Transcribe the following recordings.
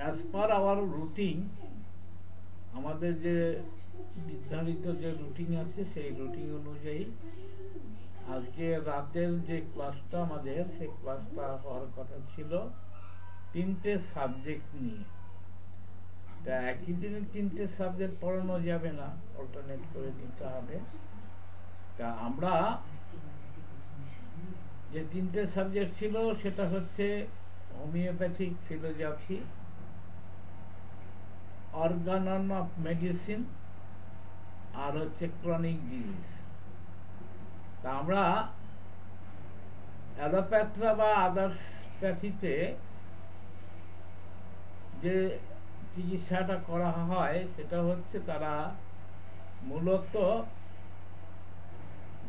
as per our routine, আমাদের যে নির্ধারিত যে রুটিন আছে সেই রুটিন অনুযায়ী আজকে রাতের যে ক্লাসটা আমাদের সেই ক্লাসটা হওয়ার কথা ছিল তিনটে সাবজেক্ট নিয়ে। তা একই দিনে তিনটে সাবজেক্ট পড়ানো যাবে না, অল্টারনেট করে নিতে হবে। তা আমরা যে তিনটে সাবজেক্ট ছিল সেটা হচ্ছে homeopathic philosophy, organon of medicine, আর হচ্ছে ক্রনিক ডিজিজ। তা আমরা অ্যালোপ্যাথরা বা আদার্স প্যাথিতে যে চিকিৎসাটা করা হয় সেটা হচ্ছে তারা মূলত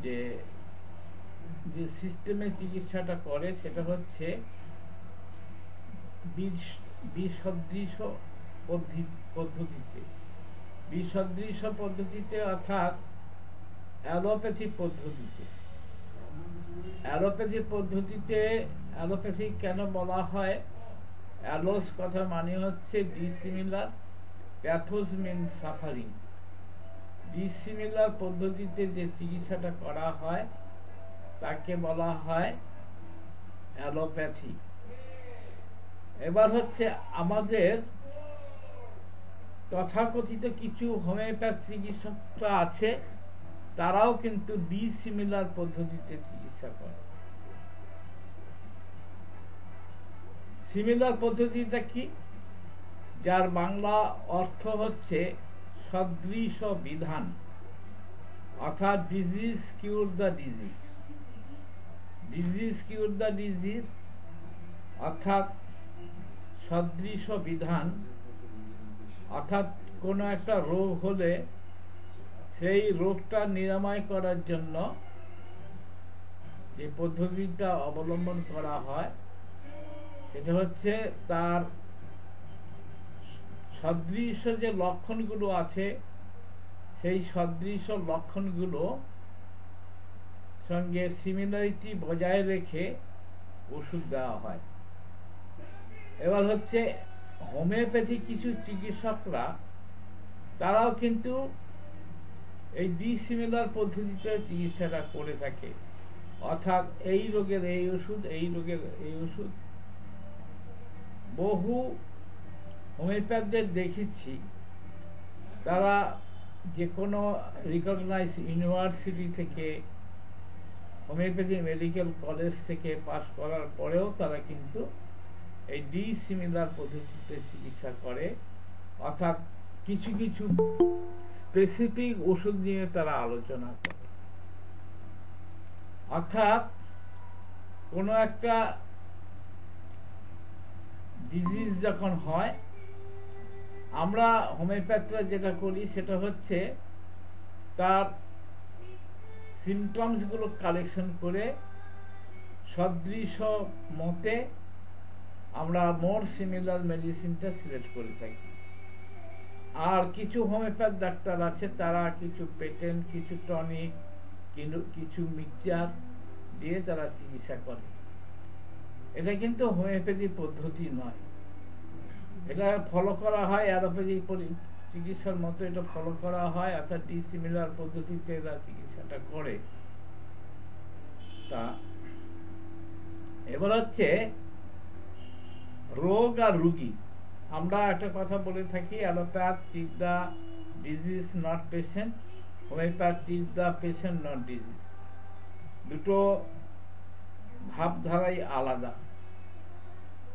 যে সিস্টেমে চিকিৎসাটা করে সেটা হচ্ছে বিসদৃশ পদ্ধতিতে, অর্থাৎ অ্যালোপ্যাথি পদ্ধতিতে। অ্যালোপ্যাথি কেন বলা হয়? অ্যালোস কথা মানে হচ্ছে ডিসিমিলার, প্যাথোস মিন সাফারিং। ডিসিমিলার পদ্ধতিতে যে চিকিৎসাটা করা হয় তাকে বলা হয় অ্যালোপ্যাথি। এবার হচ্ছে আমাদের তথাকথিত কিছু হোমিওপ্যাথ চিকিৎসকরা আছে, তারাও কিন্তু ডিসিমিলার পদ্ধতিতে চিকিৎসা করে। সিমিলার পদ্ধতিটা কি? যার বাংলা অর্থ হচ্ছে সদৃশ বিধান, অর্থাৎ ডিজিজ কিউর দ্য ডিজিজ, অর্থাৎ সদৃশ বিধান, অর্থাৎ কোনো একটা রোগ হলে সেই রোগটা নিরাময় করার জন্য যে পদ্ধতিটা অবলম্বন করা হয় সেটা হচ্ছে তার সদৃশ যে লক্ষণগুলো আছে সেই সদৃশ লক্ষণগুলো সঙ্গে সিমিলারিটি বজায় রেখে ওষুধ দেওয়া হয়। এবার হচ্ছে হোমিওপ্যাথি কিছু চিকিৎসকরা তারাও কিন্তু এই ডিসিমিলার পদ্ধতিতে চিকিৎসাটা করে থাকে, অর্থাৎ এই রোগের এই ওষুধ, এই রোগের এই ওষুধ। বহু হোমিওপ্যাথদের দেখেছি তারা যে কোনো রিকগনাইজ ইউনিভার্সিটি থেকে, হোমিওপ্যাথি মেডিকেল কলেজ থেকে পাশ করার পরেও তারা কিন্তু এই ডিসিমিলার পদ্ধতিতে চিকিৎসা করে, অর্থাৎ কিছু কিছু স্পেসিফিক ওষুধ নিয়ে তারা আলোচনা করে। অর্থাৎ কোনো একটা ডিজিজ যখন হয়, আমরা হোমিওপ্যাথরা যেটা করি সেটা হচ্ছে তার সিমটমস গুলো কালেকশন করে সদৃশ মতে আমরা মোর সিমিলার মেডিসিনটা সিলেক্ট করে থাকি। আর কিছু হোমিওপ্যাথ ডাক্তার আছে তারা কিছু পেটেন্ট, কিছু টনিক, কিছু মিক্সচার দিয়ে তারা চিকিৎসা করে। এটা কিন্তু হোমিওপ্যাথি পদ্ধতি নয়, এটা ফলো করা হয় অ্যালোপ্যাথি চিকিৎসার মতো, এটা ফলো করা হয়, অর্থাৎ ডিসিমিলার পদ্ধতিতে এরা চিকিৎসাটা করে। তা এবার হচ্ছে রোগ আর রুগী। আমরা একটা কথা বলে থাকি, allopath treat the disease not patient, homeopath treat the patient not disease. দুটো ভাবধারাই আলাদা।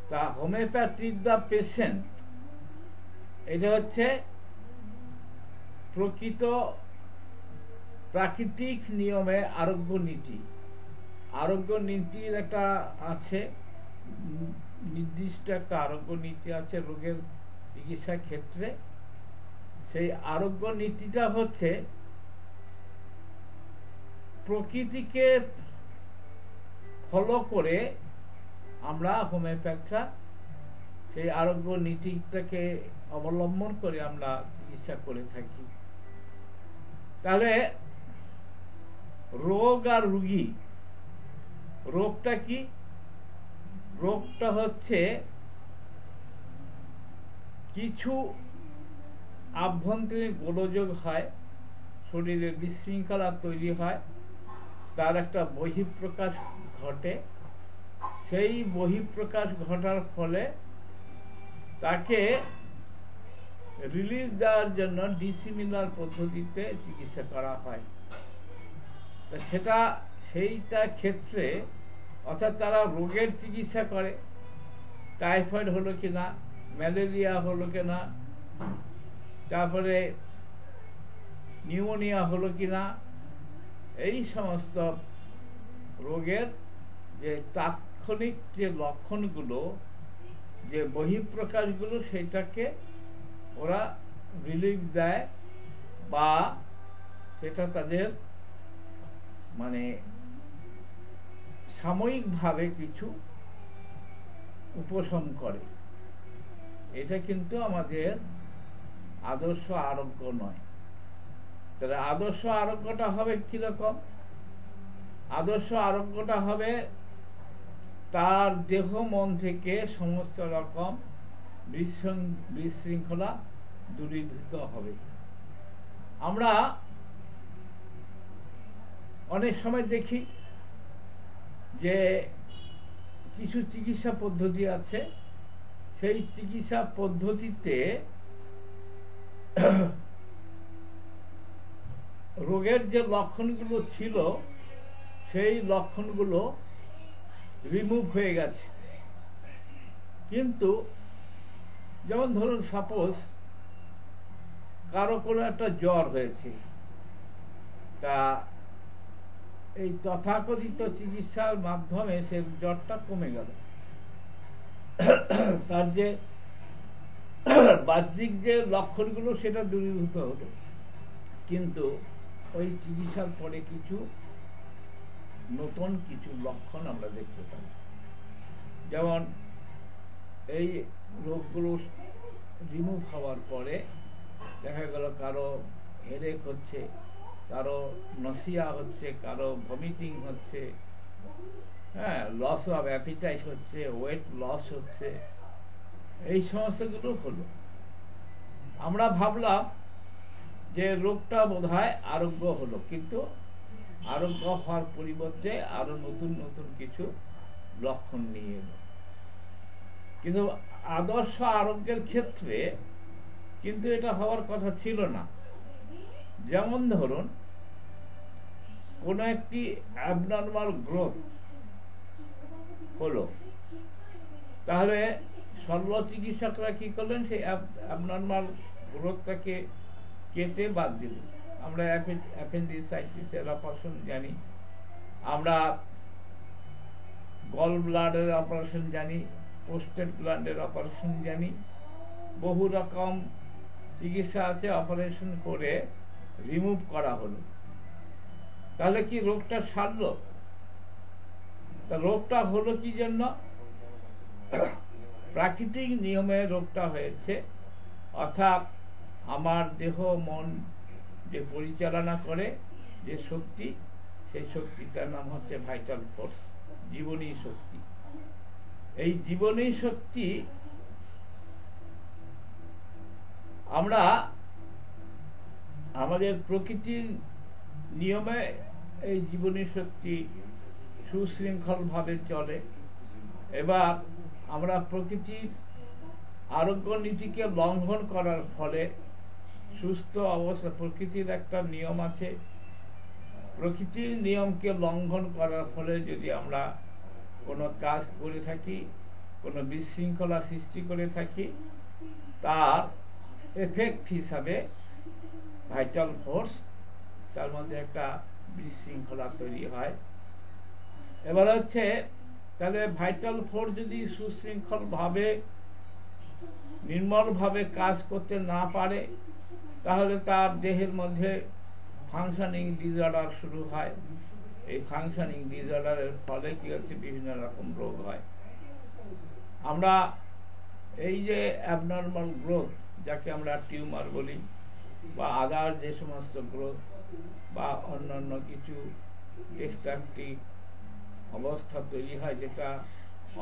তা হোমিওপ্যাথ ট্রিট দ্য পেশেন্ট, এটা হচ্ছে প্রাকৃতিক নিয়মে আরোগ্য নীতির একটা আছে, নির্দিষ্ট একটা আরোগ্য নীতি আছে রোগের চিকিৎসা ক্ষেত্রে। সেই আরোগ্য নীতিটা হচ্ছে প্রকৃতিকে ফলো করে আমরা হোমিওপ্যাথরা সেই আরোগ্য নীতিটাকে অবলম্বন করে আমরা চিকিৎসা করে থাকি। তাহলে রোগ আর রুগী, রোগটা কি? রোগটা হচ্ছে কিছু আভ্যন্তরীণ গোলযোগ হয়, শরীরে বিশৃঙ্খলা তৈরি হয়, তার একটা বহিঃপ্রকাশ ঘটে। সেই বহিঃপ্রকাশ ঘটার ফলে তাকে রিলিজ দেওয়ার জন্য ডিসিমিলার পদ্ধতিতে চিকিৎসা করা হয়। সেইটা ক্ষেত্রে অর্থাৎ তারা রোগের চিকিৎসা করে, টাইফয়েড হলো কিনা, ম্যালেরিয়া হলো কিনা, তারপরে নিউমোনিয়া হলো কিনা, এই সমস্ত রোগের যে তাৎক্ষণিক যে লক্ষণগুলো, যে বহিঃপ্রকাশগুলো, সেটাকে ওরা রিলিফ দেয় বা সেটা তাদের মানে সাময়িকভাবে কিছু উপশম করে। এটা কিন্তু আমাদের আদর্শ আরোগ্য নয়। তাহলে আদর্শ আরোগ্যটা হবে কিরকম? আদর্শ আরোগ্যটা হবে তার দেহ মন থেকে সমস্ত রকম বিশৃঙ্খলা দূরীভূত হবে। আমরা অনেক সময় দেখি যে কিছু চিকিৎসা পদ্ধতি আছে, সেই চিকিৎসা পদ্ধতিতে রোগের যে লক্ষণগুলো ছিল সেই লক্ষণগুলো রিমুভ হয়ে গেছে। কিন্তু যেমন ধরুন সাপোজ কারো কোনো একটা জ্বর হয়েছে, তা এই তথাকথিত চিকিৎসার মাধ্যমে সে জ্বরটা কমে গেল, তার যে বাহ্যিক যে লক্ষণগুলো সেটা দূরীভূত হলো, কিন্তু ওই চিকিৎসার পরে কিছু নতুন কিছু লক্ষণ আমরা দেখতে পাই। যেমন এই রোগগুলো রিমুভ হওয়ার পরে দেখা গেল কারো হেডেক হচ্ছে, কারো নসিয়া হচ্ছে, কারো ভমিটিং হচ্ছে, হ্যাঁ, লস অফ অ্যাপিটাইট হচ্ছে, ওয়েট লস হচ্ছে, এই সমস্যাগুলো হলো। আমরা ভাবলাম যে রোগটা বোধহয় আরোগ্য হলো, কিন্তু আরোগ্য হওয়ার পরিবর্তে আরো নতুন নতুন কিছু লক্ষণ নিয়ে এলো। কিন্তু আদর্শ আরোগ্যের ক্ষেত্রে কিন্তু এটা হওয়ার কথা ছিল না। যেমন ধরুন কোন একটি অ্যাবনর্মাল গ্রোথ হলো, তাহলে শল্য চিকিৎসকরা কি করলেন? সেই অ্যাবনর্মাল গ্রোথটাকে কেটে বাদ দিলেন। আমরা অ্যাপেন্ডিসাইটিসের অপারেশন জানি, আমরা গল ব্লাডারের অপারেশন জানি, প্রোস্টেট গ্ল্যান্ডের অপারেশন জানি, বহু রকম চিকিৎসা আছে, অপারেশন করে রিমুভ করা হলো। তাহলে কি রোগটা সারলো? তা রোগটা হলো কি জন্য? প্রাকৃতিক নিয়মে রোগটা হয়েছে, অর্থাৎ আমার দেহ মন যে পরিচালনা করে যে শক্তি, সেই শক্তিটার নাম হচ্ছে ভাইটাল ফোর্স, জীবনী শক্তি। এই জীবনী শক্তি আমরা আমাদের প্রকৃতির নিয়মে এই জীবনী শক্তি সুশৃঙ্খল ভাবে চলে। এবার আমরা প্রকৃতির আরোগ্য নীতিকে লঙ্ঘন করার ফলে সুস্থ অবস্থা, প্রকৃতির একটা নিয়ম আছে, প্রকৃতির নিয়মকে লঙ্ঘন করার ফলে যদি আমরা কোনো কাজ করে থাকি, কোনো বিশৃঙ্খলা সৃষ্টি করে থাকি, তার এফেক্ট হিসাবে ভাইটাল ফোর্স, তার মধ্যে একটা বিশৃঙ্খলা তৈরি হয়। এবার হচ্ছে তাহলে ভাইটাল ফোর্স যদি সুশৃঙ্খল ভাবে নির্মল ভাবে কাজ করতে না পারে, তাহলে তার দেহের মধ্যে ফাংশনিং ডিসঅর্ডার শুরু হয়। এই ফাংশনিং ডিসঅর্ডারের ফলে কি হচ্ছে? বিভিন্ন রকম রোগ হয়। আমরা এই যে অ্যাবনর্মাল গ্রোথ, যাকে আমরা টিউমার বলি, বা আদার যে সমস্ত গ্রোথ বা অন্যান্য কিছু ডিস্ট্রাকটিভ অবস্থা তৈরি হয়, যেটা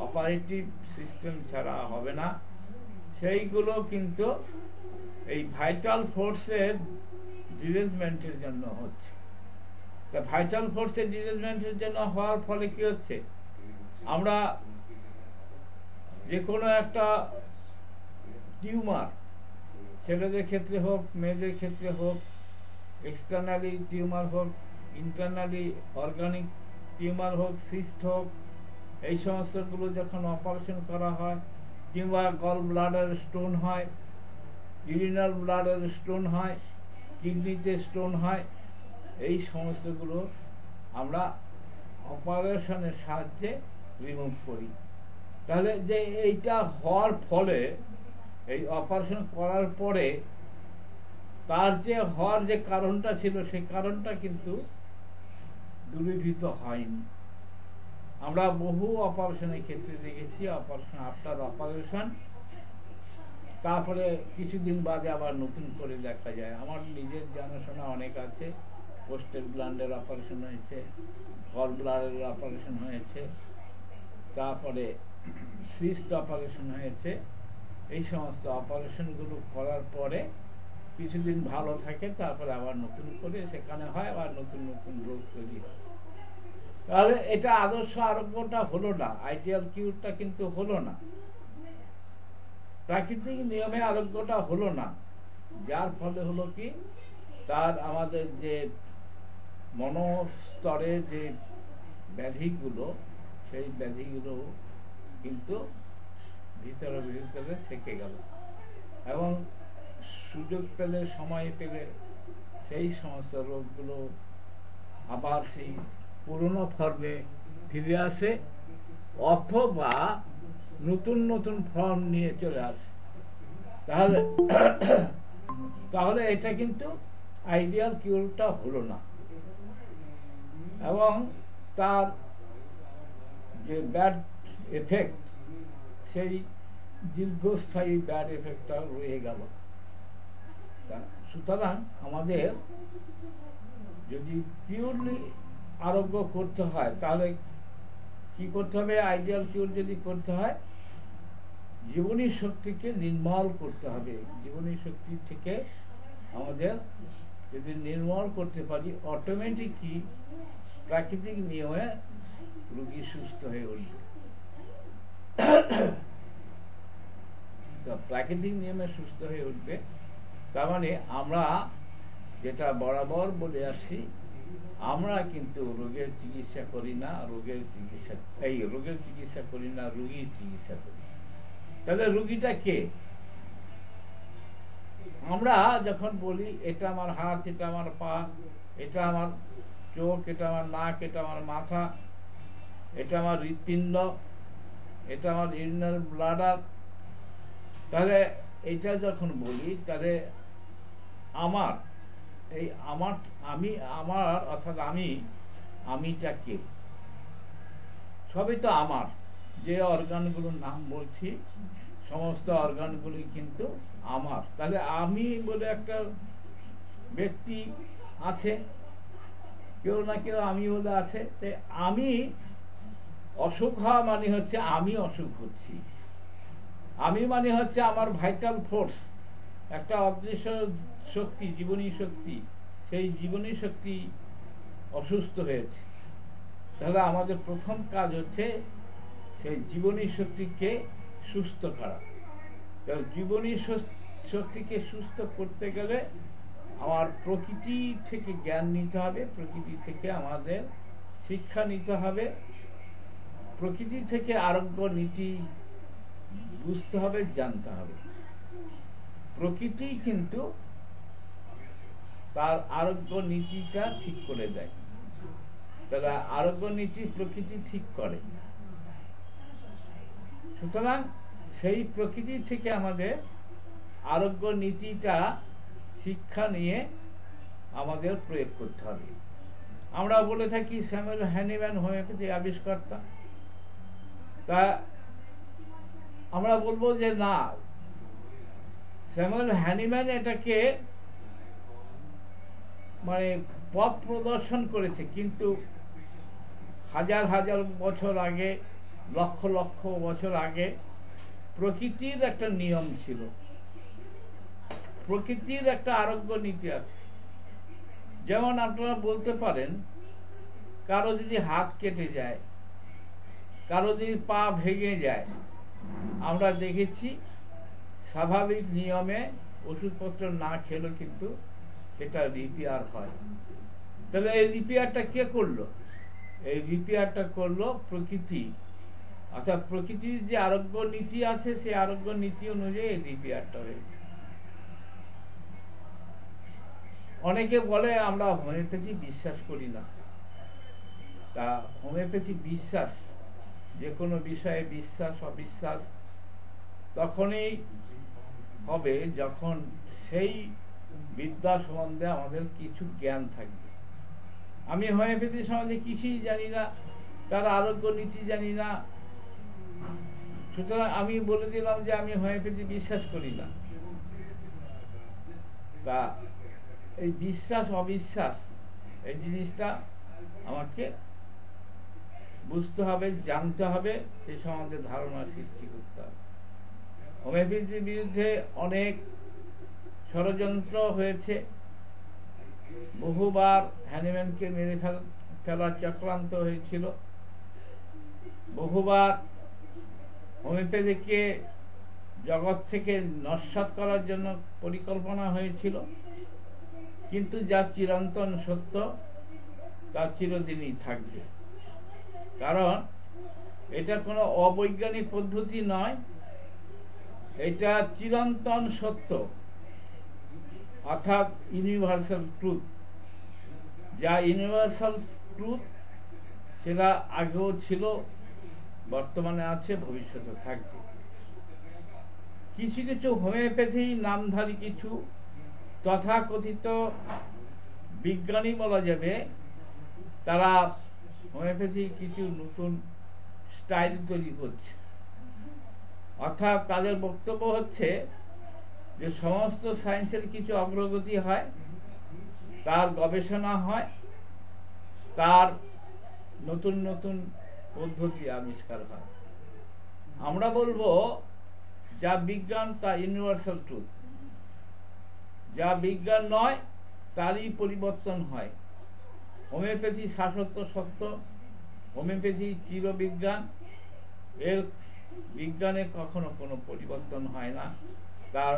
অপারেটিভ সিস্টেম ছাড়া হবে না, সেইগুলো কিন্তু এই ভাইটাল ফোর্সের ডিরেজমেন্টের জন্য হচ্ছে। তা ভাইটাল ফোর্সের ডিরেজমেন্টের জন্য হওয়ার ফলে কি হচ্ছে, আমরা যে কোনো একটা টিউমার, ছেলেদের ক্ষেত্রে হোক মেয়েদের ক্ষেত্রে হোক, এক্সটার্নালি টিউমার হোক, ইন্টারনালি অর্গানিক টিউমার হোক, সিস্ট হোক, এই সমস্তগুলো যখন অপারেশন করা হয়, কিংবা গল ব্লাডার স্টোন হয়, ইউরিনাল ব্লাডার স্টোন হয়, কিডনিতে স্টোন হয়, এই সমস্তগুলো আমরা অপারেশনের সাহায্যে রিমুভ করি। তাহলে যে এইটা হওয়ার ফলে, এই অপারেশন করার পরে তার যে হওয়ার যে কারণটা ছিল, সেই কারণটা কিন্তু দূরীভূত হয়নি। আমরা বহু অপারেশনের ক্ষেত্রে দেখেছি, অপারেশন আফটার অপারেশন তারপরে কিছুদিন বাদে আবার নতুন করে দেখা যায়। আমার নিজের জানাশোনা অনেক আছে, পোস্টেট গ্ল্যান্ডের অপারেশন হয়েছে, গল ব্লাডারের অপারেশন হয়েছে, তারপরে সিস্ট অপারেশন হয়েছে। এই সমস্ত অপারেশনগুলো করার পরে কিছুদিন ভালো থাকে, তারপরে আবার নতুন করে সেখানে হয়, আবার নতুন নতুন রোগ তৈরি হয়। তাহলে এটা আদর্শ আরোগ্যটা হলো না, আইডিয়াল কিউরটা কিন্তু হলো না, প্রাকৃতিক নিয়মে আরোগ্যটা হলো না। যার ফলে হলো কি, তার আমাদের যে মনস্তরে যে ব্যাধিগুলো, সেই ব্যাধিগুলো কিন্তু ভিতরে ভিতরে থেকে গেল, এবং সুযোগ পেলে, সময় পেলে সেই সমস্ত রোগগুলো আবার সেই পুরনো ফর্মে ফিরে আসে, অথবা নতুন নতুন ফর্ম নিয়ে চলে আসে। তাহলে এটা কিন্তু আইডিয়াল কিউরটা হলো না, এবং তার যে ব্যাড এফেক্ট, সেই দীর্ঘস্থায়ী ব্যাড এফেক্টটা রয়ে গেল। সুতরাং আমাদের যদি পিওরলি আরোগ্য করতে হয়, তাহলে কি করতে হবে? আইডিয়াল কিউর যদি করতে হয়, জীবনী শক্তিকে নির্মল করতে হবে। জীবনী শক্তি থেকে আমাদের যদি নির্মল করতে পারি, অটোমেটিকই প্রাকৃতিক নিয়মে রোগী সুস্থ হয়ে উঠবে। প্রাকৃতিক নিয়মে সুস্থ হয়ে উঠবে, তার মানে আমরা যেটা বরাবর বলে আসছি, আমরা কিন্তু রোগের চিকিৎসা করি না, রোগীর চিকিৎসা করি। তাহলে রোগীটা কে? আমরা যখন বলি এটা আমার হাত, এটা আমার পা, এটা আমার চোখ, এটা আমার নাক, এটা আমার মাথা, এটা আমার হৃৎপিণ্ড, এটা আমার ইউরিনাল ব্লাডার, তাহলে এটা যখন বলি, তাহলে আমার অর্থাৎ আমিটা কে? সবই তো আমার। যে অর্গানগুলোর নাম বলছি, সমস্ত অর্গানগুলি কিন্তু আমার। তাহলে আমি বলে একটা ব্যক্তি আছে, কেউ না কেউ আমি বলে আছে। তাই আমি অসুখ হওয়া মানে হচ্ছে আমি অসুখ হচ্ছি। আমি মানে হচ্ছে আমার ভাইটাল ফোর্স, একটা অদৃশ্য শক্তি, জীবনী শক্তি, সেই জীবনী শক্তি অসুস্থ হয়েছে। তাহলে আমাদের প্রথম কাজ হচ্ছে সেই জীবনী শক্তিকে সুস্থ করা। জীবনী শক্তিকে সুস্থ করতে গেলে আমার প্রকৃতি থেকে জ্ঞান নিতে হবে, প্রকৃতি থেকে আমাদের শিক্ষা নিতে হবে, প্রকৃতি থেকে আরোগ্য নীতি বুঝতে হবে, জানতে হবে। প্রকৃতি কিন্তু তার আরোগ্য নীতিটা ঠিক করে দেয়। তারা আরোগ্য নীতি প্রকৃতি ঠিক করে। সুতরাং সেই প্রকৃতি থেকে আমাদের আরোগ্য নীতিটা শিক্ষা নিয়ে আমাদের প্রয়োগ করতে হবে। আমরা বলে থাকি স্যামুয়েল হ্যানিম্যান হোমিওপ্যাথি আবিষ্কর্তা, তা আমরা বলবো যে না, স্যামুয়েল হ্যানিম্যান এটাকে মানে পথ প্রদর্শন করেছে, কিন্তু হাজার হাজার বছর আগে, লক্ষ লক্ষ বছর আগে প্রকৃতির একটা নিয়ম ছিল, প্রকৃতির একটা আরোগ্য নীতি আছে। যেমন আপনারা বলতে পারেন, কারো যদি হাত কেটে যায়, কারো যদি পা ভেঙে যায়, আমরা দেখেছি স্বাভাবিক নিয়মে ওষুধপত্র না খেলেও কিন্তু সেটা রিপেয়ার হয়। তাহলে এই রিপেয়ারটা কে করলো? এই রিপেয়ারটা করলো প্রকৃতি। অর্থাৎ প্রকৃতির যে আরোগ্য নীতি আছে, সেই আরোগ্য নীতি অনুযায়ী এই রিপেয়ারটা হয়েছে। অনেকে বলে আমরা হোমিওপ্যাথি বিশ্বাস করি না। তা হোমিওপ্যাথি বিশ্বাস, যে কোনো বিষয়ে বিশ্বাস অবিশ্বাস তখনই হবে যখন সেই বিদ্যা সম্বন্ধে আমাদের কিছু জ্ঞান থাকবে। আমি হোমিওপ্যাথি সম্বন্ধে কিছুই জানি না, তার আরোগ্য নীতি জানি না, সুতরাং আমি বলে দিলাম যে আমি হোমিওপ্যাথি বিশ্বাস করি না। তা এই বিশ্বাস অবিশ্বাস এই জিনিসটা আমাকে বুঝতে হবে, জানতে হবে, সে সম্বন্ধে ধারণা সৃষ্টি করতে হবে। হোমিওপ্যাথির বিরুদ্ধে অনেক ষড়যন্ত্র হয়েছে, বহুবার হ্যানিম্যানকে মেরে ফেলার চক্রান্ত হয়েছিল, বহুবার হোমিওপ্যাথিকে জগৎ থেকে নস্যাৎ করার জন্য পরিকল্পনা হয়েছিল, কিন্তু যা চিরন্তন সত্য তা চিরদিনই থাকবে। কারণ এটা কোনো অবৈজ্ঞানিক পদ্ধতি নয়, এটা চিরন্তন সত্য, অর্থাৎ ইউনিভার্সাল ট্রুথ। যা ইউনিভার্সাল ট্রুথ সেটা আগেও ছিল, বর্তমানে আছে, ভবিষ্যতে থাকবে। কিছু কিছু হোমিওপ্যাথি নামধারী কিছু তথাকথিত বিজ্ঞানী বলা যাবে, তারা হোমিওপ্যাথি কিছু নতুন স্টাইল তৈরি করছে। অর্থাৎ তাদের বক্তব্য হচ্ছে যে সমস্ত সায়েন্সের কিছু অগ্রগতি হয়, তার গবেষণা হয়, তার নতুন নতুন পদ্ধতি আবিষ্কার হয়। আমরা বলবো যা বিজ্ঞান তা ইউনিভার্সাল ট্রুথ, যা বিজ্ঞান নয় তারই পরিবর্তন হয়। হোমিওপ্যাথি শাশ্বত সত্য, হোমিওপ্যাথি চিরবিজ্ঞান, এর বিজ্ঞানে কখনো কোনো পরিবর্তন হয় না, তার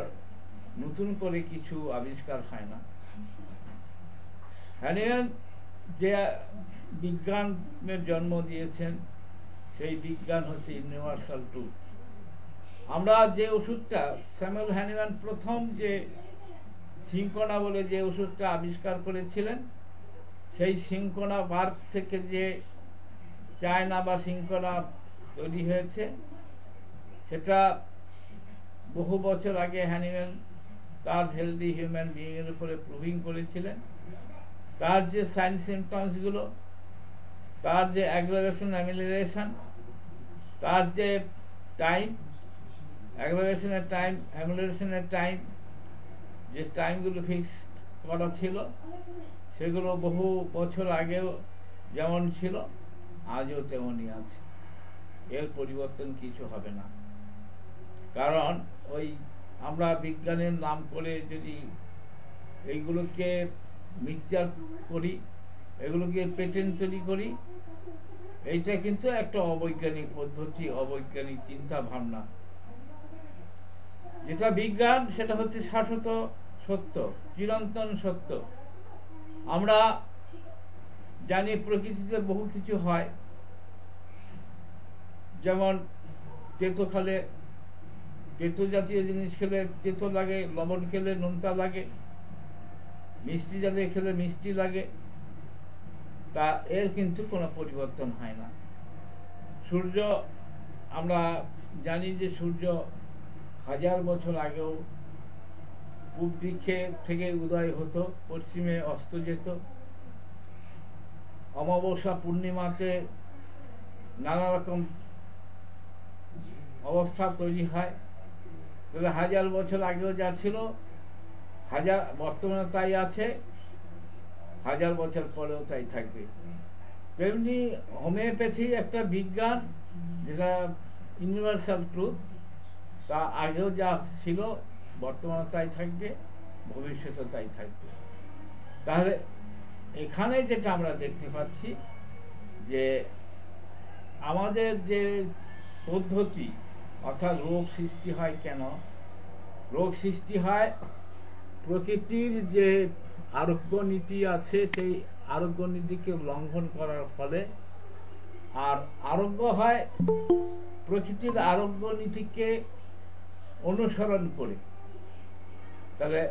নতুন করে কিছু আবিষ্কার হয় না। হ্যানিম্যান যে বিজ্ঞানের জন্ম দিয়েছেন, সেই বিজ্ঞান হচ্ছে ইউনিভার্সাল ট্রুথ। আমরা যে ওষুধটা স্যামুয়েল হ্যানিম্যান প্রথম যে সিনকোনা বলে যে ওষুধটা আবিষ্কার করেছিলেন, সেই সিনকোনা বার্গ থেকে যে চায়না বা সিনকোনা তৈরি হয়েছে, সেটা বহু বছর আগে হ্যানিম্যান তার হেলদি হিউম্যান বিইং এর উপরে প্রুভিং করেছিলেন। তার যে সাইন সিমটমস গুলো, তার যে অ্যাগ্রাভেশন অ্যামিলিয়েশন, তার যে টাইম, অ্যাগ্রাভেশনের টাইম, অ্যামিলিয়েশনের টাইম, যে টাইমগুলো ফিক্স করা ছিল, সেগুলো বহু বছর আগেও যেমন ছিল আজও তেমনই আছে, এর পরিবর্তন কিছু হবে না। কারণ ওই আমরা বিজ্ঞানের নাম করে যদি এইগুলোকে মিক্সচার করি, এগুলোকে পেটেন্ট তৈরি করি, এইটা কিন্তু একটা অবৈজ্ঞানিক পদ্ধতি, অবৈজ্ঞানিক চিন্তা ভাবনা। যেটা বিজ্ঞান সেটা হচ্ছে শাশ্বত সত্য, চিরন্তন সত্য। আমরা জানি প্রকৃতিতে বহু কিছু হয়, যেমন তেতো খেলে, তেতো জাতীয় জিনিস খেলে তেতো লাগে, লবণ খেলে নোনতা লাগে, মিষ্টি জাতীয় খেলে মিষ্টি লাগে, তা এর কিন্তু কোনো পরিবর্তন হয় না। সূর্য, আমরা জানি যে সূর্য 1000 বছর আগেও পূব দিকে থেকে উদয় হতো, পশ্চিমে অস্ত যেত। অমাবস্যা পূর্ণিমাতে নানা রকম অবস্থা তৈরি হয়। তাহলে 1000 বছর আগেও যা ছিল, বর্তমানে তাই আছে, 1000 বছর পরেও তাই থাকবে। তেমনি হোমিওপ্যাথি একটা বিজ্ঞান, যেটা ইউনিভার্সাল ট্রুথ, তা আগেও যা ছিল বর্তমানে তাই থাকবে, ভবিষ্যতে তাই থাকবে। তাহলে এখানে যেটা আমরা দেখতে পাচ্ছি যে আমাদের যে পদ্ধতি, অর্থাৎ রোগ সৃষ্টি হয় কেন? রোগ সৃষ্টি হয় প্রকৃতির যে আরোগ্য নীতি আছে সেই আরোগ্য নীতিকে লঙ্ঘন করার ফলে। আর আরোগ্য হয় প্রকৃতির আরোগ্য নীতিকে অনুসরণ করে। তাহলে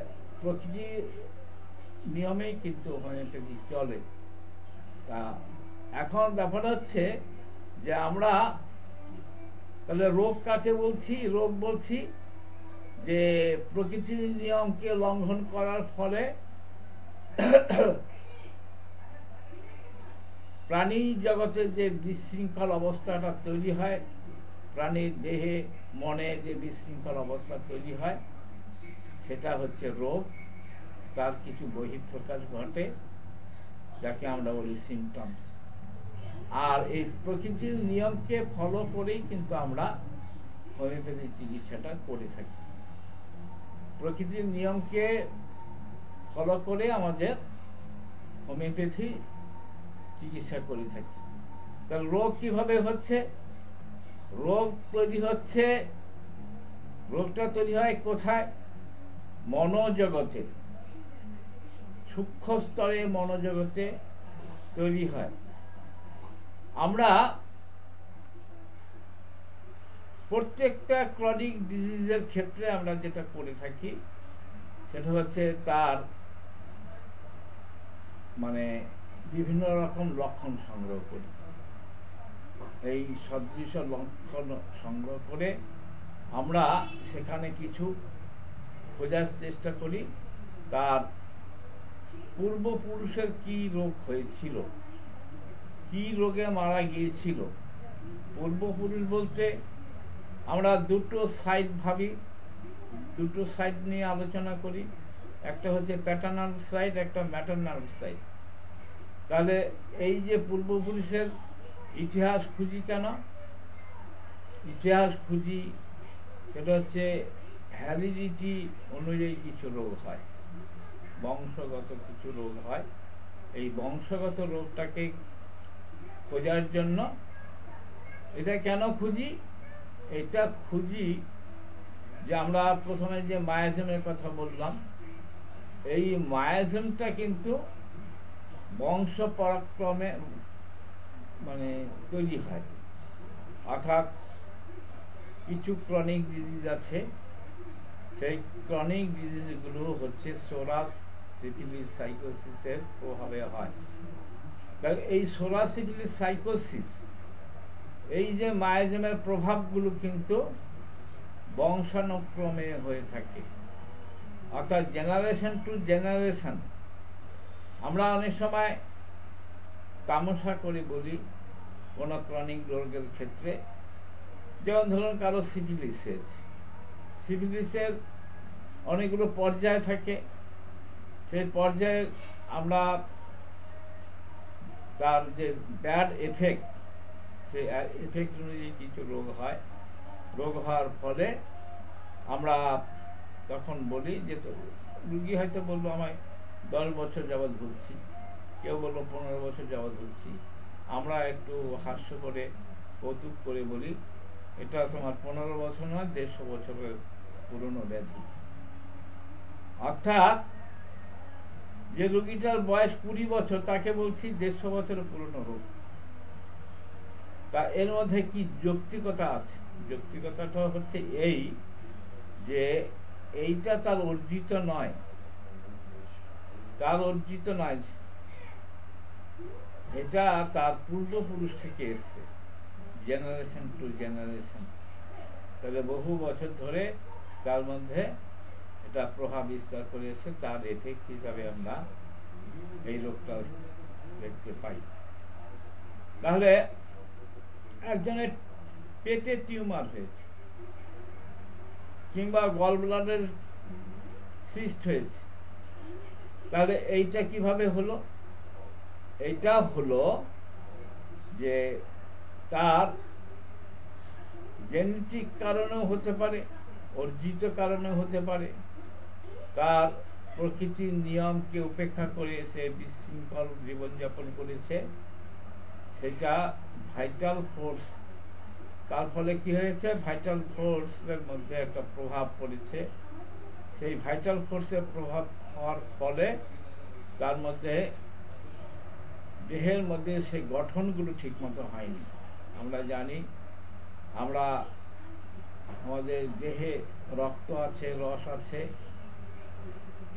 প্রকৃতির নিয়মেই কিন্তু হোমিওপ্যাথি চলে। তা এখন ব্যাপার হচ্ছে যে আমরা তাহলে রোগ কাকে বলছি? রোগ বলছি যে প্রকৃতির নিয়মকে লঙ্ঘন করার ফলে প্রাণী জগতে যে বিশৃঙ্খল অবস্থাটা তৈরি হয়, প্রাণীর দেহে মনে যে বিশৃঙ্খল অবস্থা তৈরি হয়, সেটা হচ্ছে রোগ। তার কিছু বহিঃপ্রকাশ ঘটে, যাকে আমরা বলি সিমটমস। আর এই প্রকৃতির নিয়মকে ফলো করেই কিন্তু আমরা হোমিওপ্যাথি চিকিৎসাটা করে থাকি। প্রকৃতির নিয়মকে ফলো করে আমাদের হোমিওপ্যাথি চিকিৎসা করে থাকি। তাহলে রোগ কিভাবে হচ্ছে? রোগ তৈরি হচ্ছে, রোগটা তৈরি হয় কোথায়? মনোজগতে, সূক্ষ্ম স্তরে মনোজগতে তৈরি হয়। আমরা প্রত্যেকটা ক্রনিক ডিজিজের ক্ষেত্রে আমরা যেটা করে থাকি সেটা হচ্ছে তার মানে বিভিন্ন রকম লক্ষণ সংগ্রহ করি। এই সদৃশ লক্ষণ সংগ্রহ করে আমরা সেখানে কিছু খোঁজার চেষ্টা করি, তার পূর্বপুরুষের কি রোগ হয়েছিল, কি রোগে মারা গিয়েছিল। পূর্বপুরুষ বলতে আমরা দুটো সাইড ভাবি, দুটো সাইড নিয়ে আলোচনা করি। একটা হচ্ছে প্যাটার্নাল সাইড, একটা ম্যাটার্নাল সাইড। তাহলে এই যে পূর্বপুরুষের ইতিহাস খুঁজি কেন? ইতিহাস খুঁজি সেটা হচ্ছে হ্যারিডিটি অনুযায়ী কিছু রোগ হয়, বংশগত কিছু রোগ হয়। এই বংশগত রোগটাকে খোঁজার জন্য এটা কেন খুঁজি? এটা খুঁজি যে আমরা প্রথমে যে মায়াজমের কথা বললাম, এই মায়াজমটা কিন্তু বংশ পরাক্রমে মানে তৈরি হয়। অর্থাৎ কিছু ক্রনিক ডিজিজ আছে, সেই ক্রনিক ডিজিজগুলো হচ্ছে সোরাস, সিফিলিস, সাইকোসিসের প্রভাবে হয়। এই সোরাস, সিফিলিস, সাইকোসিস, এই যে মায়াজমের প্রভাবগুলো কিন্তু বংশানুক্রমে হয়ে থাকে, অর্থাৎ জেনারেশন টু জেনারেশন। আমরা অনেক সময় তামাশা করে বলি কোন ক্রনিক রোগের ক্ষেত্রে, যেমন ধরুন কারো সিফিলিস হয়েছে, সিফিলিসের অনেকগুলো পর্যায় থাকে। সেই পর্যায়ে আমরা তার যে ব্যাড এফেক্ট, সেই এফেক্ট অনুযায়ী কিছু রোগ হয়। রোগ হওয়ার ফলে আমরা তখন বলি যে রুগী হয়তো বললো আমায় 10 বছর যাবৎ ভুগছি, কেউ বললো 15 বছর যাবৎ ভুগছি। আমরা একটু হাস্য করে কৌতুক করে বলি এটা তোমার 15 বছর নয়, 150 বছরের পুরনো ব্যাধি। অর্থাৎ যে রোগীটার বয়স 20 বছর তাকে বলছি 150 বছরের পুরনো রোগ। তা এর মধ্যে কি যৌক্তিকতা আছে? যৌক্তিকতাটা হচ্ছে এই যে এইটা তার অর্জিত নয়, তার অর্জিত নয়, এটা তার পূর্বপুরুষ থেকে এসছে, জেনারেশন টু জেনারেশন। তাহলে বহু বছর ধরে তার মধ্যে এটা প্রভাব বিস্তার করে এসে তার এফেক্ট হিসাবে আমরা এই রোগটা দেখতে পাই। তাহলে একজনের পেটে টিউমার হয়েছে কিংবা গল ব্লাডারের সিস্ট হয়েছে, তাহলে এইটা কিভাবে হলো? এইটা হলো যে তার জেনেটিক কারণেও হতে পারে, অর্জিত কারণে হতে পারে, তার প্রকৃতির নিয়মকে উপেক্ষা করে সে বিশৃঙ্খল জীবনযাপন করেছে, সেটা ভাইটাল ফোর্স, তার ফলে কি হয়েছে, ভাইটাল ফোর্সের মধ্যে একটা প্রভাব পড়েছে। সেই ভাইটাল ফোর্সের প্রভাব হওয়ার ফলে তার মধ্যে দেহের মধ্যে সেই গঠনগুলো ঠিক মতো হয়নি। আমরা জানি আমরা আমাদের দেহে রক্ত আছে, রস আছে,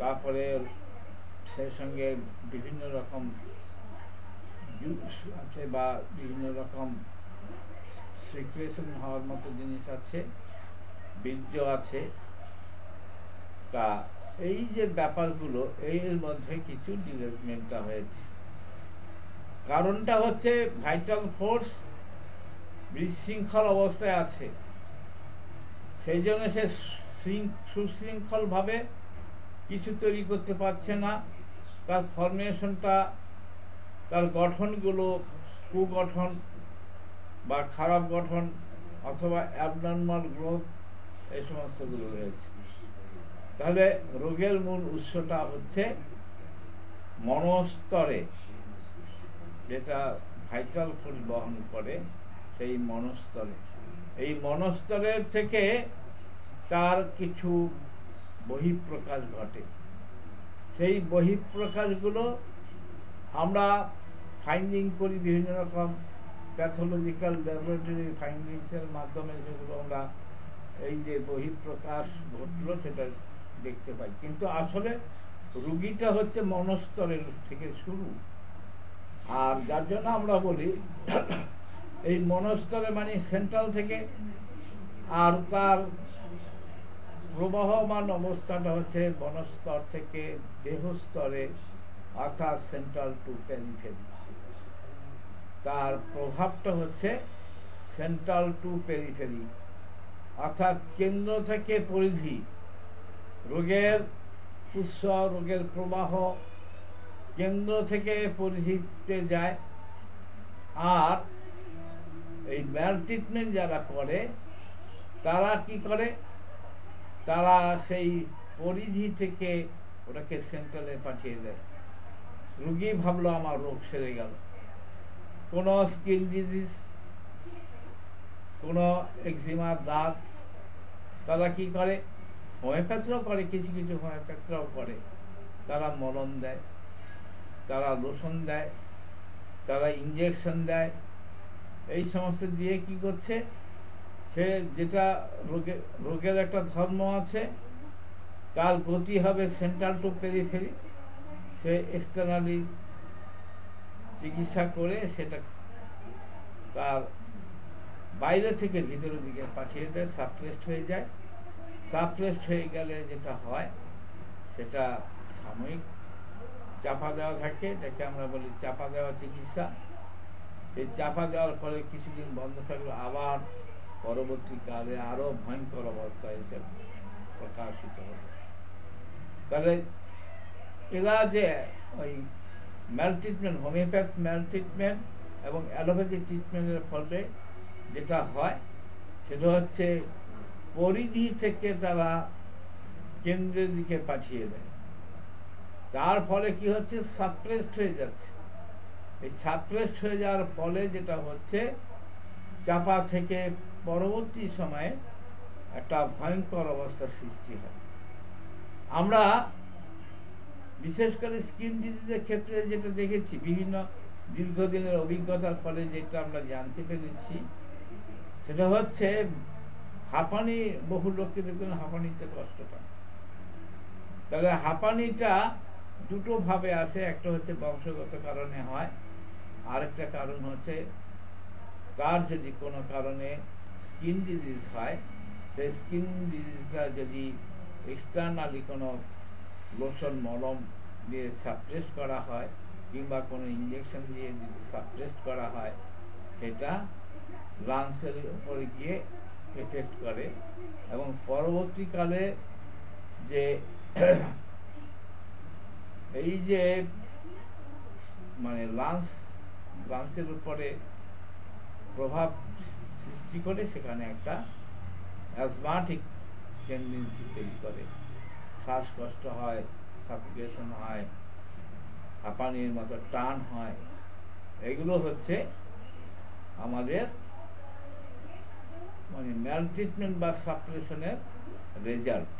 তারপরে সেই সঙ্গে বিভিন্ন রকম জুস আছে বা বিভিন্ন রকম সিক্রেশন হওয়ার মতো জিনিস আছে, বীর্য আছে। তা এই যে ব্যাপারগুলো, এর মধ্যে কিছু ডিরেজমেন্টটা হয়েছে। কারণটা হচ্ছে ভাইটাল ফোর্স বিশৃঙ্খল অবস্থায় আছে, সেই জন্য সে সুশৃঙ্খল ভাবে কিছু তৈরি করতে পারছে না। তার ফরমেশনটা, তার গঠনগুলো কুগঠন বা খারাপ গঠন অথবা অ্যাবনর্মাল গ্রোথ, এই সমস্তগুলো রয়েছে। তাহলে রোগের মূল উৎসটা হচ্ছে মনস্তরে, যেটা ভাইটাল ফোর্স বহন করে, সেই মনস্তরে। এই মনস্তরের থেকে তার কিছু বহিঃপ্রকাশ ঘটে। সেই বহিঃপ্রকাশগুলো আমরা ফাইন্ডিং করি বিভিন্ন রকম প্যাথোলজিক্যাল ল্যাবরেটরি ফাইন্ডিংসের মাধ্যমে, যেগুলো আমরা এই যে বহিঃপ্রকাশ ঘটলো সেটা দেখতে পাই। কিন্তু আসলে রুগীটা হচ্ছে মনস্তরের থেকে শুরু। আর যার জন্য আমরা বলি এই মনস্তরে মানে সেন্ট্রাল থেকে, আর তার প্রবাহমান অবস্থাটা হচ্ছে মনস্তর থেকে দেহস্তরে, অর্থাৎ সেন্ট্রাল টু পেরিফেরি। তার প্রভাবটা হচ্ছে সেন্ট্রাল টু পেরিফেরি, অর্থাৎ কেন্দ্র থেকে পরিধি। রোগের উৎস, রোগের প্রবাহ কেন্দ্র থেকে পরিধিতে যায়। আর এই ম্যাল ট্রিটমেন্ট যারা করে তারা কি করে, তারা সেই পরিধি থেকে ওটাকে সেন্ট্রালে পাঠিয়ে দেয়। রুগী ভাবলো আমার রোগ সেরে গেল। কোন স্কিন ডিজিজ, কোন এক্সিমার দাগ, তারা কি করে, হোমিওপ্যাথরাও করে, কিছু কিছু হোমিওপ্যাথরাও করে, তারা মলম দেয়, তারা লোশন দেয়, তারা ইঞ্জেকশন দেয়। এই সমস্ত দিয়ে কি করছে, সে যেটা রোগের একটা ধর্ম আছে, তার গতি হবে সেন্ট্রাল টু পেরিফেরি। সে এক্সটার্নালি চিকিৎসা করে সেটা তার বাইরে থেকে ভিতরের দিকে পাঠিয়ে দেয়, সাপ্রেসড হয়ে যায়। সাপ্রেসড হয়ে গেলে যেটা হয়, সেটা সাময়িক চাপা দেওয়া থাকে, যাকে আমরা বলি চাপা দেওয়া চিকিৎসা। এই চাপা দেওয়ার ফলে কিছুদিন বন্ধ থাকলে আবার পরবর্তীকালে আরো ভয়ঙ্কর অবস্থায় এসে প্রকাশিত হবে। তাহলে এরা যে ওই ম্যাল ট্রিটমেন্ট, হোমিওপ্যাথ ম্যাল ট্রিটমেন্ট এবং অ্যালোপ্যাথি ট্রিটমেন্টের ফলে যেটা হয়, সেটা হচ্ছে পরিধি থেকে তারা কেন্দ্রের দিকে পাঠিয়ে দেয়। তার ফলে কি হচ্ছে, সাপ্রেসড হয়ে যাচ্ছে। এই সাপ্রেসড হয়ে যাওয়ার ফলে যেটা হচ্ছে, চাপা থেকে পরবর্তী সময়ে একটা ভয়ঙ্কর অবস্থার সৃষ্টি হয়। আমরা বিশেষ করে স্কিন ডিজিজের ক্ষেত্রে যেটা দেখেছি, বিভিন্ন দীর্ঘদিনের অভিজ্ঞতার ফলে যেটা আমরা জানতে পেরেছি, সেটা হচ্ছে হাঁপানি। বহু লোককে দেখবেন হাঁপানিতে কষ্ট পায়। তাহলে হাঁপানিটা দুটো ভাবে আসে, একটা হচ্ছে বংশগত কারণে হয়, আরেকটা কারণ হচ্ছে তার যদি কোনো কারণে স্কিন ডিজিজ হয়, সেই স্কিন ডিজিজটা যদি এক্সটার্নালি কোনো লোশন মলম দিয়ে সাপ্রেস করা হয় কিংবা কোনো ইঞ্জেকশন দিয়ে যদি সাপ্রেস করা হয়, সেটা লাংসের উপরে গিয়ে এফেক্ট করে এবং পরবর্তীকালে যে এই যে মানে লাংসের উপরে প্রভাব সৃষ্টি করে, সেখানে একটা অ্যাজমাটিক টেন্ডেন্সি তৈরি করে, শ্বাসকষ্ট হয়, সাফোকেশন হয়, হাঁপানির মতো টান হয়। এগুলো হচ্ছে আমাদের মানে ম্যালট্রিটমেন্ট বা সাপ্রেশনের রেজাল্ট।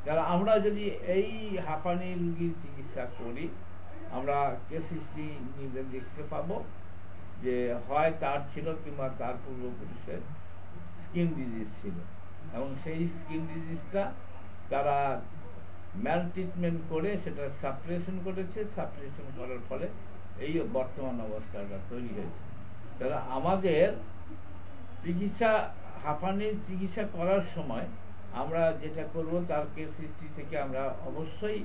যারা আমরা যদি এই হাঁপানি রোগীর চিকিৎসা করি, আমরা কেস হিস্ট্রি নিলে দেখতে পাবো যে হয় তার ছিল কিংবা তার পূর্বপুরুষের স্কিন ডিজিজ ছিল, এবং সেই স্কিন ডিজিজটা তারা ম্যালট্রিটমেন্ট করে সেটা সাপ্রেশন করেছে, সাপ্রেশন করার ফলে এই বর্তমান অবস্থাটা তৈরি হয়েছে। তাহলে আমাদের চিকিৎসা, হাঁপানির চিকিৎসা করার সময় আমরা যেটা করব, তার কেস হিস্ট্রি থেকে আমরা অবশ্যই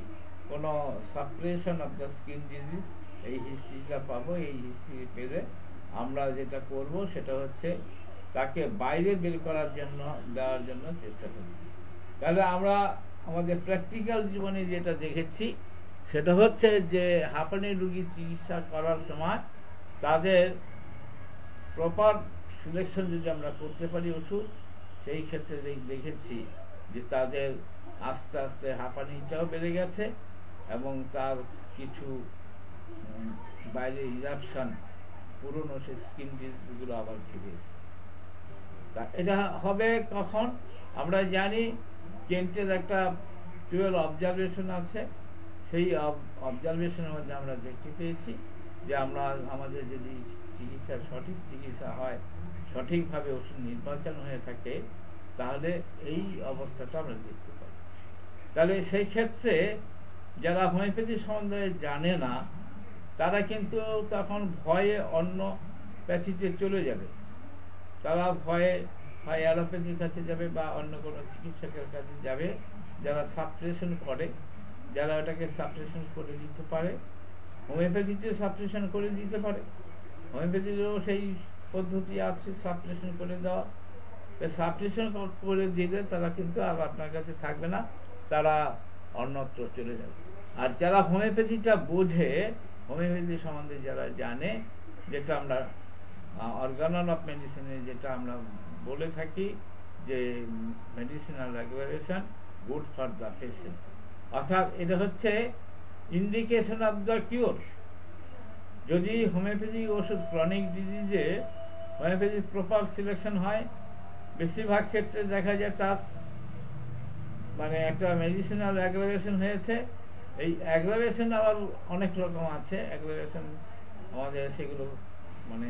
কোনো suppression of the skin disease এই হিস্ট্রিটা পাবো। এই হিস্ট্রি পেলে আমরা যেটা করব সেটা হচ্ছে তাকে বাইরে বের করার জন্য, দেওয়ার জন্য চেষ্টা করব। তাহলে আমরা আমাদের প্র্যাকটিক্যাল জীবনে যেটা দেখেছি সেটা হচ্ছে যে হাঁপানি রোগীর চিকিৎসা করার সময় তাদের প্রপার সিলেকশন যদি আমরা করতে পারি ওষুধ, সেই ক্ষেত্রে দেখেছি যে তাদের আস্তে আস্তে হাঁপানিটাও বেড়ে গেছে এবং তার কিছু বাইরে ইরাপশন, পুরনো সেই স্কিন ডিজিজগুলো আবার ফিরে এসেছে। তা এটা হবে কখন? আমরা জানি কেন্টের একটা 12 অবজারভেশন আছে। সেই অবজারভেশনের মধ্যে আমরা দেখতে পেয়েছি যে আমরা আমাদের যদি চিকিৎসা, সঠিক চিকিৎসা হয়, সঠিকভাবে ওষুধ নির্বাচন হয়ে থাকে, তাহলে এই অবস্থাটা আমরা দেখতে পাই। তাহলে সেই ক্ষেত্রে যারা হোমিওপ্যাথি সম্বন্ধে জানে না, তারা কিন্তু তখন ভয়ে অন্য প্যাথিতে চলে যাবে। তারা ভয়ে হয় অ্যালোপ্যাথির কাছে যাবে বা অন্য কোনো চিকিৎসকের কাছে যাবে যারা সাপ্রেশন করে, যারা ওটাকে সাপ্রেশন করে দিতে পারে। হোমিওপ্যাথিতে সাপ্রেশন করে দিতে পারে, হোমিওপ্যাথিরও সেই পদ্ধতি আছে সাপ্রেশন করে দেওয়া। সাপ্রেশন করে দিলে তারা কিন্তু আর আপনার কাছে থাকবে না, তারা অন্যত্র চলে যাবে। আর যারা হোমিওপ্যাথিটা বোঝে, হোমিওপ্যাথি সম্বন্ধে যারা জানে, যেটা আমরা অর্গানল অফ মেডিসিনে যেটা আমরা বলে থাকি যে medicinal regulation good for the patient, অর্থাৎ এটা হচ্ছে ইন্ডিকেশন অফ দ্য কিওর। যদি হোমিওপ্যাথি ওষুধ ক্রনিক ডিজিজে হোমিওপ্যাথি প্রপার সিলেকশন হয়, বেশিরভাগ ক্ষেত্রে দেখা যায় তার মানে একটা মেডিসিনাল অ্যাগ্রাভেশন হয়েছে। এই অ্যাগ্রাভেশন আবার অনেক রকম আছে। অ্যাগ্রাভেশন আমাদের সেগুলো মানে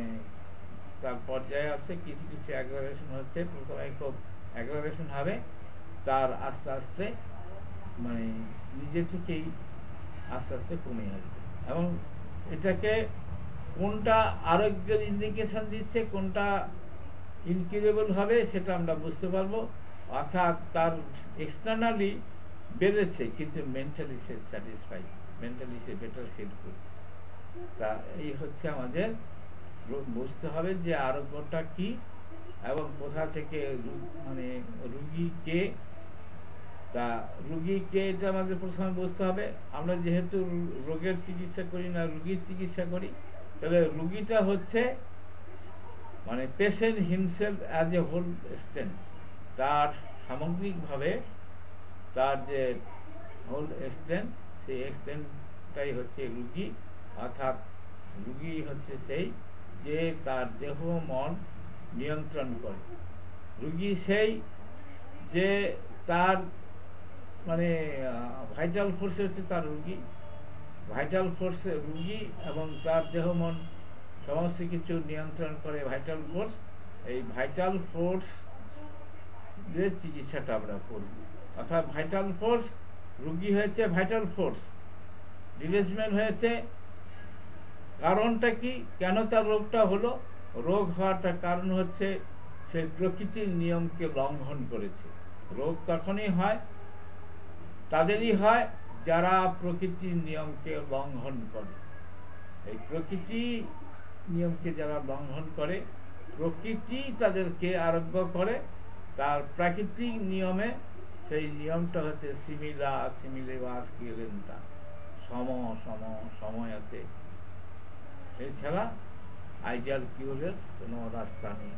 তার পর্যায়ে আছে। কিছু কিছু অ্যাগ্রাভেশন হচ্ছে প্রথমে খুব অ্যাগ্রাভেশন হবে, তার আস্তে আস্তে মানে নিজে থেকেই আস্তে আস্তে কমে আসবে। এবং এটাকে কোনটা আরোগ্যের ইন্ডিকেশন দিচ্ছে, কোনটা ইনকিউরেবল হবে, সেটা আমরা বুঝতে পারবো। অর্থাৎ তার এক্সটার্নালি বেড়েছে কিন্তু মেন্টালি সে স্যাটিসফাইড, মেন্টালি সে বেটার ফিল করছে। তা এই হচ্ছে আমাদের বুঝতে হবে যে আরোগ্যটা কি এবং কোথা থেকে মানে রুগী কে। তা রুগীকে এটা আমাদের প্রথমে বুঝতে হবে। আমরা যেহেতু রোগের চিকিৎসা করি না, রুগীর চিকিৎসা করি, তাহলে রুগীটা হচ্ছে মানে patient himself as a whole extent, তার সামগ্রিকভাবে তার যে হোল এক্সটেন্ট, সেই এক্সটেন্টটাই হচ্ছে রুগী। অর্থাৎ রুগী হচ্ছে সেই যে তার দেহ মন নিয়ন্ত্রণ করে। রুগী সেই যে তার মানে ভাইটাল ফোর্স হচ্ছে তার রুগী, ভাইটাল ফোর্স রুগী এবং তার দেহ মন সমস্ত কিছু নিয়ন্ত্রণ করে ভাইটাল ফোর্স। এই ভাইটাল ফোর্স যে চিকিৎসাটা আমরা করব, অর্থাৎ ভাইটাল ফোর্স, রুগী হয়েছে ভাইটাল ফোর্স, ডিরেজমেন্ট হয়েছে। কারণটা কি, কেন তার রোগটা হলো? রোগ হওয়াটার কারণ হচ্ছে সে প্রকৃতির নিয়মকে লঙ্ঘন করেছে। রোগ তখনই হয়, তাদেরই হয় যারা প্রকৃতির নিয়মকে লঙ্ঘন করে। এই প্রকৃতি নিয়মকে যারা লঙ্ঘন করে, প্রকৃতি তাদেরকে আরোগ্য করে তার প্রাকৃতিক নিয়মে। সেই নিয়মটা হচ্ছে সিমিলা সিমিলেবাস কিরেন্তা, সম সম সময়তে। এছাড়া আইডিয়াল কিউরের কোনো রাস্তা নেই।